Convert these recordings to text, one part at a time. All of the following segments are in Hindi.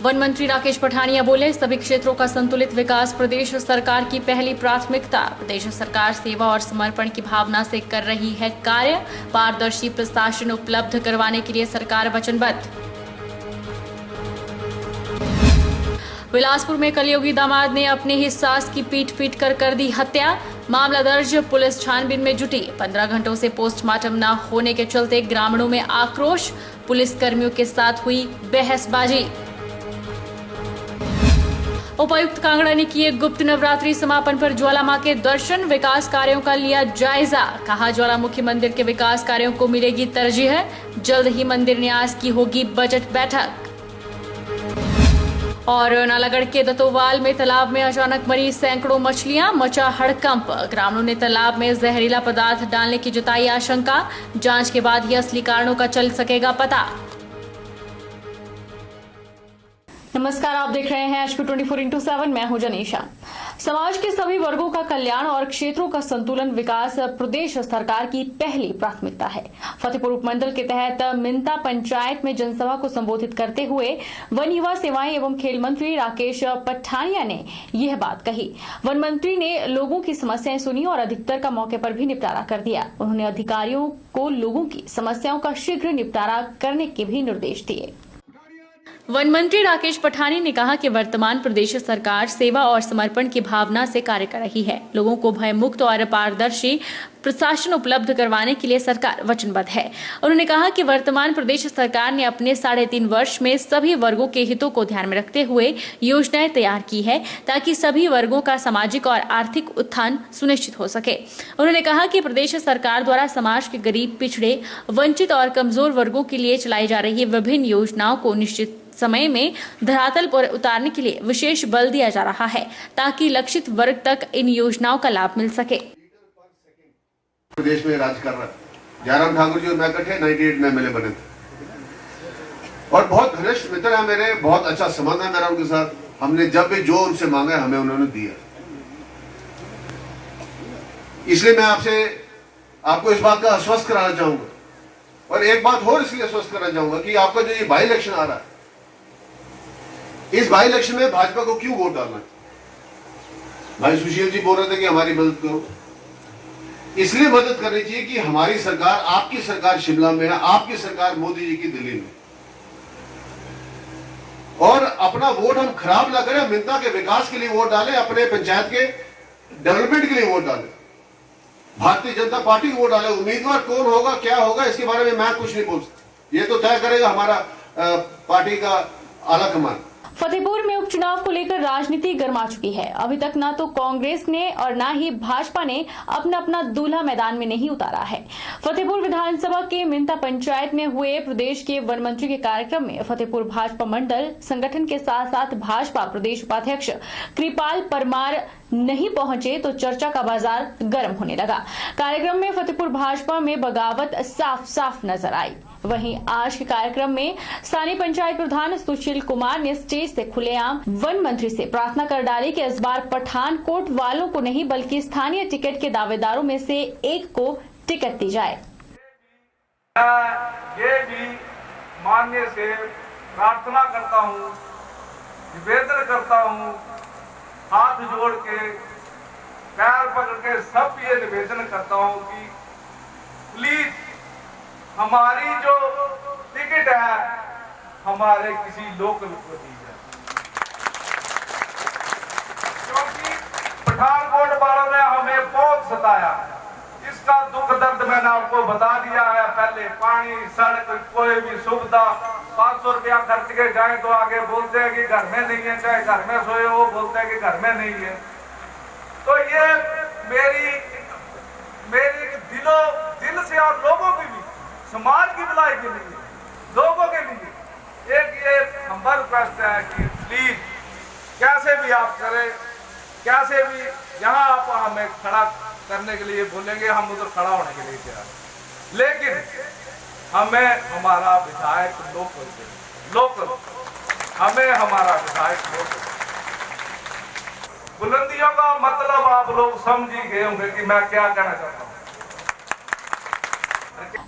वन मंत्री राकेश पठानिया बोले, सभी क्षेत्रों का संतुलित विकास प्रदेश सरकार की पहली प्राथमिकता। प्रदेश सरकार सेवा और समर्पण की भावना से कर रही है कार्य। पारदर्शी प्रशासन उपलब्ध करवाने के लिए सरकार वचनबद्ध। बिलासपुर में कलयुगी दामाद ने अपने ही सास की पीट कर दी हत्या। मामला दर्ज, पुलिस छानबीन में जुटी। 15 घंटों से पोस्टमार्टम न होने के चलते ग्रामीणों में आक्रोश। पुलिस कर्मियों के साथ हुई बहसबाजी। उपायुक्त कांगड़ा ने किए गुप्त नवरात्रि समापन पर ज्वाला मां के दर्शन। विकास कार्यों का लिया जायजा। कहा, ज्वालामुखी मंदिर के विकास कार्यों को मिलेगी तरजीह। जल्द ही मंदिर न्यास की होगी बजट बैठक। और नालागढ़ के दतोवाल में तालाब में अचानक मरी सैकड़ों मछलियां, मचा हड़कंप। ग्रामीणों ने तालाब में जहरीला पदार्थ डालने की जताई आशंका। जांच के बाद ही असली कारणों का चल सकेगा पता। नमस्कार, आप देख रहे हैं HP 24x7। मैं हूं जनीशा। समाज के सभी वर्गों का कल्याण और क्षेत्रों का संतुलन विकास प्रदेश सरकार की पहली प्राथमिकता है। फतेहपुर उपमंडल के तहत मिंता पंचायत में जनसभा को संबोधित करते हुए वन युवा सेवाएं एवं खेल मंत्री राकेश पठानिया ने यह बात कही। वन मंत्री ने लोगों की समस्याएं सुनी और अधिकतर का मौके पर भी निपटारा कर दिया। उन्होंने अधिकारियों को लोगों की समस्याओं का शीघ्र निपटारा करने के भी निर्देश दिए। वन मंत्री राकेश पठानिया ने कहा कि वर्तमान प्रदेश सरकार सेवा और समर्पण की भावना से कार्य कर रही है। लोगों को भयमुक्त और पारदर्शी प्रशासन उपलब्ध करवाने के लिए सरकार वचनबद्ध है। उन्होंने कहा कि वर्तमान प्रदेश सरकार ने अपने 3.5 वर्ष में सभी वर्गों के हितों को ध्यान में रखते हुए योजनाएं तैयार की है, ताकि सभी वर्गों का सामाजिक और आर्थिक उत्थान सुनिश्चित हो सके। उन्होंने कहा कि प्रदेश सरकार द्वारा समाज के गरीब, पिछड़े, वंचित और कमजोर वर्गों के लिए चलाई जा रही विभिन्न योजनाओं को निश्चित समय में धरातल पर उतारने के लिए विशेष बल दिया जा रहा है, ताकि लक्षित वर्ग तक इन योजनाओं का लाभ मिल सके। प्रदेश में राज कर रहा है। जयराम ठाकुर जी और मैं इकट्ठे 98 में MLA बने थे और बहुत घनिष्ठ मित्र है मेरे, बहुत अच्छा संबंध है मेरा उनके साथ। हमने जब भी जो उनसे मांगा हमें उन्होंने दिया। इसलिए मैं आपको इस बात का आश्वस्त कराना चाहूंगा और एक बात और इसलिए आश्वस्त कराना चाहूंगा कि आपका जो ये बाई इलेक्शन आ रहा है, इस बाई इलेक्शन में भाजपा को क्यों वोट डालना है? भाई सुशील जी बोल रहे थे कि हमारी मदद करो। इसलिए मदद करनी चाहिए कि हमारी सरकार, आपकी सरकार शिमला में है, आपकी सरकार मोदी जी की दिल्ली में, और अपना वोट हम खराब ना करें। मिंता के विकास के लिए वोट डालें, अपने पंचायत के डेवलपमेंट के लिए वोट डालें, भारतीय जनता पार्टी को वोट डालें। उम्मीदवार कौन होगा, क्या होगा, इसके बारे में मैं कुछ नहीं बोल सकता। ये तो तय करेगा हमारा पार्टी का आला कमान। फतेहपुर में उपचुनाव को लेकर राजनीति गर्मा चुकी है। अभी तक ना तो कांग्रेस ने और ना ही भाजपा ने अपना दूल्हा मैदान में नहीं उतारा है। फतेहपुर विधानसभा के मिंता पंचायत में हुए प्रदेश के वन मंत्री के कार्यक्रम में फतेहपुर भाजपा मंडल संगठन के साथ साथ भाजपा प्रदेश उपाध्यक्ष कृपाल परमार नहीं पहुंचे तो चर्चा का बाजार गर्म होने लगा। कार्यक्रम में फतेहपुर भाजपा में बगावत साफ नजर आई। वहीं आज के कार्यक्रम में स्थानीय पंचायत प्रधान सुशील कुमार ने स्टेज से खुलेआम वन मंत्री से प्रार्थना कर डाली कि इस बार पठानकोट वालों को नहीं बल्कि स्थानीय टिकट के दावेदारों में से एक को टिकट दी जाए। ये भी माननीय से प्रार्थना करता हूँ, निवेदन करता हूँ, हाथ जोड़ के पैर पकड़ के सब ये निवेदन करता हूँ कि प्लीज हमारी जो टिकट है हमारे किसी लोकल को दी जाए, क्योंकि पठानकोट वालों ने हमें बहुत सताया। इसका दुख दर्द मैंने आपको बता दिया है पहले। पानी, सड़क, कोई भी सुविधा, 500 रुपया खर्च के जाए तो आगे बोलते हैं कि घर में नहीं है, चाहे घर में सोए वो बोलते हैं कि घर में नहीं है। तो ये मेरी दिल से और लोगों की भी, समाज की भलाई के लिए, लोगों के लिए एक ये हम्बल रिक्वेस्ट है कि प्लीज कैसे भी आप करें, कैसे भी यहाँ आप हमें खड़ा करने के लिए बोलेंगे, हम उधर खड़ा होने के लिए तैयार, लेकिन हमें हमारा विधायक लोकल हमें हमारा विधायक लोकल। बुलंदियों का मतलब आप लोग समझ ही गए होंगे कि मैं क्या कहना चाहता हूँ।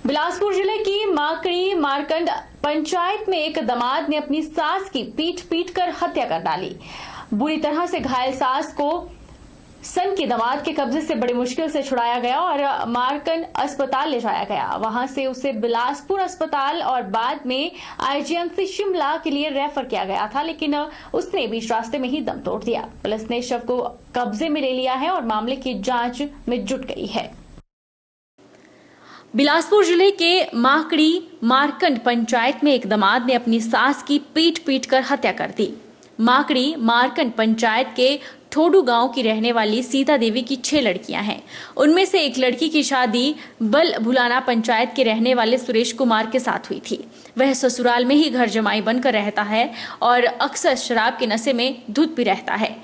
बिलासपुर जिले की माकड़ी मारकंड पंचायत में एक दामाद ने अपनी सास की पीट कर हत्या कर डाली। बुरी तरह से घायल सास को सन के दामाद के कब्जे से बड़ी मुश्किल से छुड़ाया गया और मारकंड अस्पताल ले जाया गया। वहां से उसे बिलासपुर अस्पताल और बाद में आईजीएमसी शिमला के लिए रेफर किया गया था, लेकिन उसने बीच रास्ते में ही दम तोड़ दिया। पुलिस ने शव को कब्जे में ले लिया है और मामले की जांच में जुट गई है। बिलासपुर जिले के माकड़ी मारकंड पंचायत में एक दामाद ने अपनी सास की पीट कर हत्या कर दी। माकड़ी मारकंड पंचायत के ठोडू गांव की रहने वाली सीता देवी की 6 लड़कियां हैं। उनमें से एक लड़की की शादी बल भुलाना पंचायत के रहने वाले सुरेश कुमार के साथ हुई थी। वह ससुराल में ही घर जमाई बनकर रहता है और अक्सर शराब के नशे में धुत भी रहता है।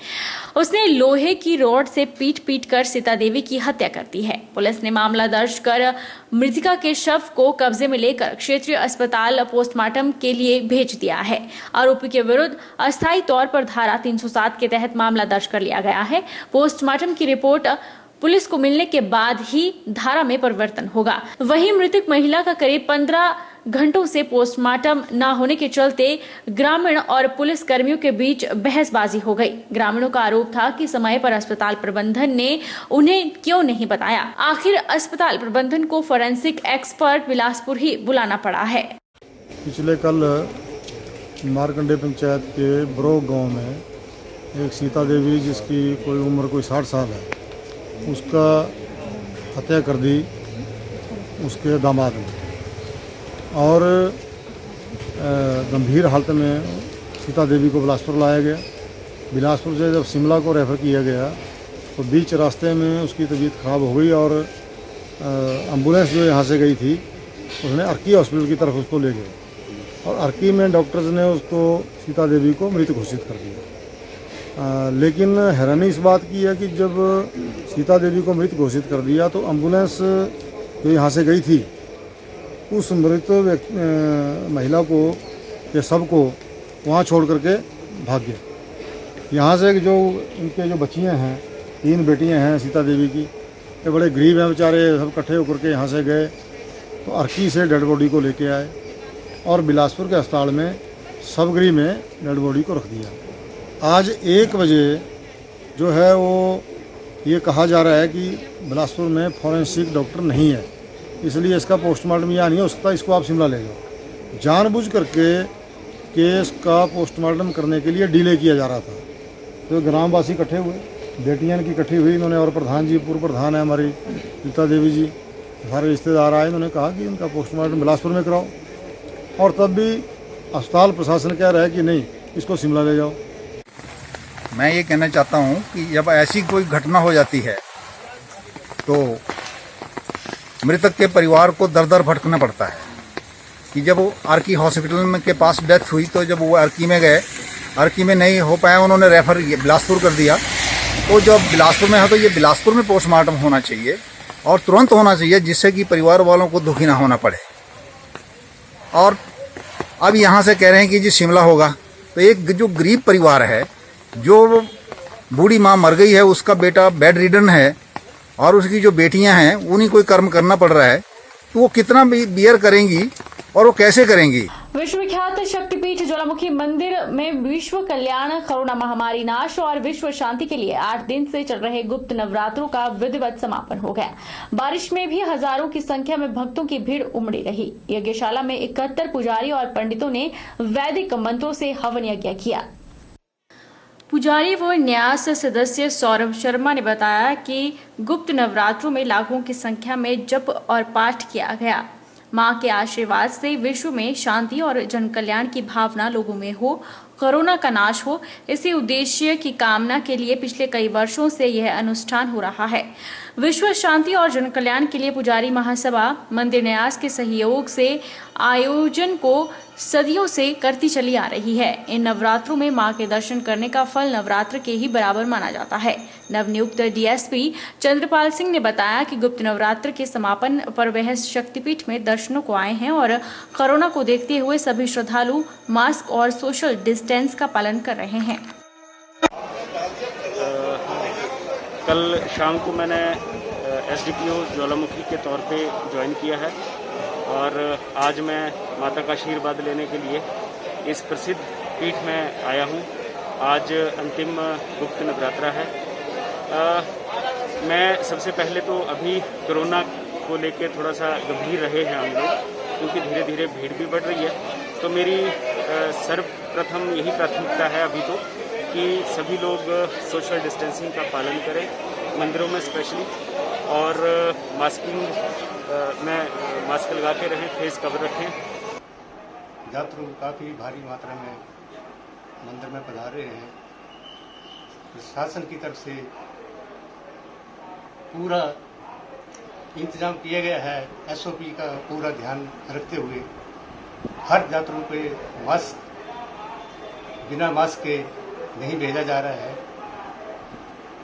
उसने लोहे की रॉड से पीट कर सीता देवी की हत्या कर दी है। पुलिस ने मामला दर्ज कर मृतका के शव को कब्जे में लेकर क्षेत्रीय अस्पताल पोस्टमार्टम के लिए भेज दिया है। आरोपी के विरुद्ध अस्थायी तौर पर धारा 307 के तहत मामला दर्ज कर लिया गया है। पोस्टमार्टम की रिपोर्ट पुलिस को मिलने के बाद ही धारा में परिवर्तन होगा। वहीं मृतक महिला का करीब 15 घंटों से पोस्टमार्टम न होने के चलते ग्रामीण और पुलिस कर्मियों के बीच बहसबाजी हो गई। ग्रामीणों का आरोप था कि समय पर अस्पताल प्रबंधन ने उन्हें क्यों नहीं बताया। आखिर अस्पताल प्रबंधन को फोरेंसिक एक्सपर्ट बिलासपुर ही बुलाना पड़ा है। पिछले कल मारकंडे पंचायत के ब्रो गांव में एक सीता देवी, जिसकी कोई उम्र कोई 60 साल है, उसका हत्या कर दी उसके दामाद ने और गंभीर हालत में सीता देवी को बिलासपुर लाया गया। बिलासपुर से जब शिमला को रेफ़र किया गया तो बीच रास्ते में उसकी तबीयत ख़राब हो गई और एम्बुलेंस जो यहाँ से गई थी उसने अर्की हॉस्पिटल की तरफ उसको ले गए और अर्की में डॉक्टर्स ने उसको सीता देवी को मृत घोषित कर दिया। लेकिन हैरानी इस बात की है कि जब सीता देवी को मृत घोषित कर दिया तो एम्बुलेंस जो यहाँ से गई थी उस मृत महिला को के शव को वहाँ छोड़ करके भाग गया। यहाँ से जो इनके जो बच्चियाँ हैं, 3 बेटियाँ हैं सीता देवी की, ये बड़े गरीब हैं बेचारे, सब इकट्ठे होकर के यहाँ से गए तो अर्की से डेड बॉडी को लेके आए और बिलासपुर के अस्पताल में शवगृह में डेड बॉडी को रख दिया। आज 1 बजे जो है वो ये कहा जा रहा है कि बिलासपुर में फॉरेंसिक डॉक्टर नहीं है, इसलिए इसका पोस्टमार्टम यहाँ नहीं हो सकता, इसको आप शिमला ले जाओ। जानबूझ करके केस का पोस्टमार्टम करने के लिए डिले किया जा रहा था। तो ग्रामवासी इकट्ठे हुए, बेटियां की इकट्ठी हुई, इन्होंने और प्रधान जी, पूर्व प्रधान है हमारी सीता देवी जी, सारे रिश्तेदार आए, इन्होंने कहा कि इनका पोस्टमार्टम बिलासपुर में कराओ और तब भी अस्पताल प्रशासन कह रहा है कि नहीं, इसको शिमला ले जाओ। मैं ये कहना चाहता हूँ कि जब ऐसी कोई घटना हो जाती है तो मृतक के परिवार को दर दर भटकना पड़ता है कि जब वो आरकी हॉस्पिटल में के पास डेथ हुई तो जब वो आरकी में गए, आरकी में नहीं हो पाया, उन्होंने रेफर बिलासपुर कर दिया। तो जब बिलासपुर में है तो ये बिलासपुर में पोस्टमार्टम होना चाहिए और तुरंत होना चाहिए, जिससे कि परिवार वालों को दुखी ना होना पड़े। और अब यहाँ से कह रहे हैं कि जी शिमला होगा, तो एक जो गरीब परिवार है, जो बूढ़ी माँ मर गई है, उसका बेटा बेड रिडन है और उसकी जो बेटियां हैं उन्हीं कोई कर्म करना पड़ रहा है, तो वो कितना बियर करेंगी और वो कैसे करेंगी। विश्वविख्यात शक्तिपीठ ज्वालामुखी मंदिर में विश्व कल्याण, कोरोना महामारी नाश और विश्व शांति के लिए 8 दिन से चल रहे गुप्त नवरात्रों का विधिवत समापन हो गया। बारिश में भी हजारों की संख्या में भक्तों की भीड़ उमड़ी रही। यज्ञशाला में 71 पुजारी और पंडितों ने वैदिक मंत्रों से हवन यज्ञ किया। पुजारी व न्यास सदस्य सौरभ शर्मा ने बताया कि गुप्त नवरात्रों में लाखों की संख्या में जप और पाठ किया गया। मां के आशीर्वाद से विश्व में शांति और जन कल्याण की भावना लोगों में हो, कोरोना का नाश हो, इसी उद्देश्य की कामना के लिए पिछले कई वर्षों से यह अनुष्ठान हो रहा है। विश्व शांति और जन कल्याण के लिए पुजारी महासभा मंदिर न्यास के सहयोग से आयोजन को सदियों से करती चली आ रही है। इन नवरात्रों में मां के दर्शन करने का फल नवरात्र के ही बराबर माना जाता है। नवनियुक्त डीएसपी चंद्रपाल सिंह ने बताया कि गुप्त नवरात्र के समापन पर वह शक्तिपीठ में दर्शनों को आए हैं और कोरोना को देखते हुए सभी श्रद्धालु मास्क और सोशल डिस्टेंस का पालन कर रहे हैं। कल शाम को मैंने एसडीपीओ ज्वालामुखी के तौर पे ज्वाइन किया है और आज मैं माता का आशीर्वाद लेने के लिए इस प्रसिद्ध पीठ में आया हूँ। आज अंतिम गुप्त नवरात्रा है। मैं सबसे पहले तो अभी कोरोना को लेकर थोड़ा सा गंभीर रहे हैं हम लोग, क्योंकि धीरे धीरे भीड़ भी बढ़ रही है। तो मेरी सर्वप्रथम यही प्राथमिकता है अभी तो कि सभी लोग सोशल डिस्टेंसिंग का पालन करें, मंदिरों में स्पेशली, और मास्क लगा के रहें, फेस कवर रखें। यात्रु काफ़ी भारी मात्रा में मंदिर में पधारे हैं। प्रशासन की तरफ से पूरा इंतजाम किया गया है। एसओपी का पूरा ध्यान रखते हुए हर यात्रु पे मास्क, बिना मास्क के नहीं भेजा जा रहा है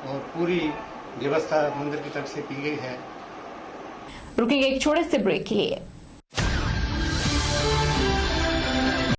और पूरी व्यवस्था मंदिर की तरफ से की गई है। रुकेंगे एक छोटे से ब्रेक के लिए।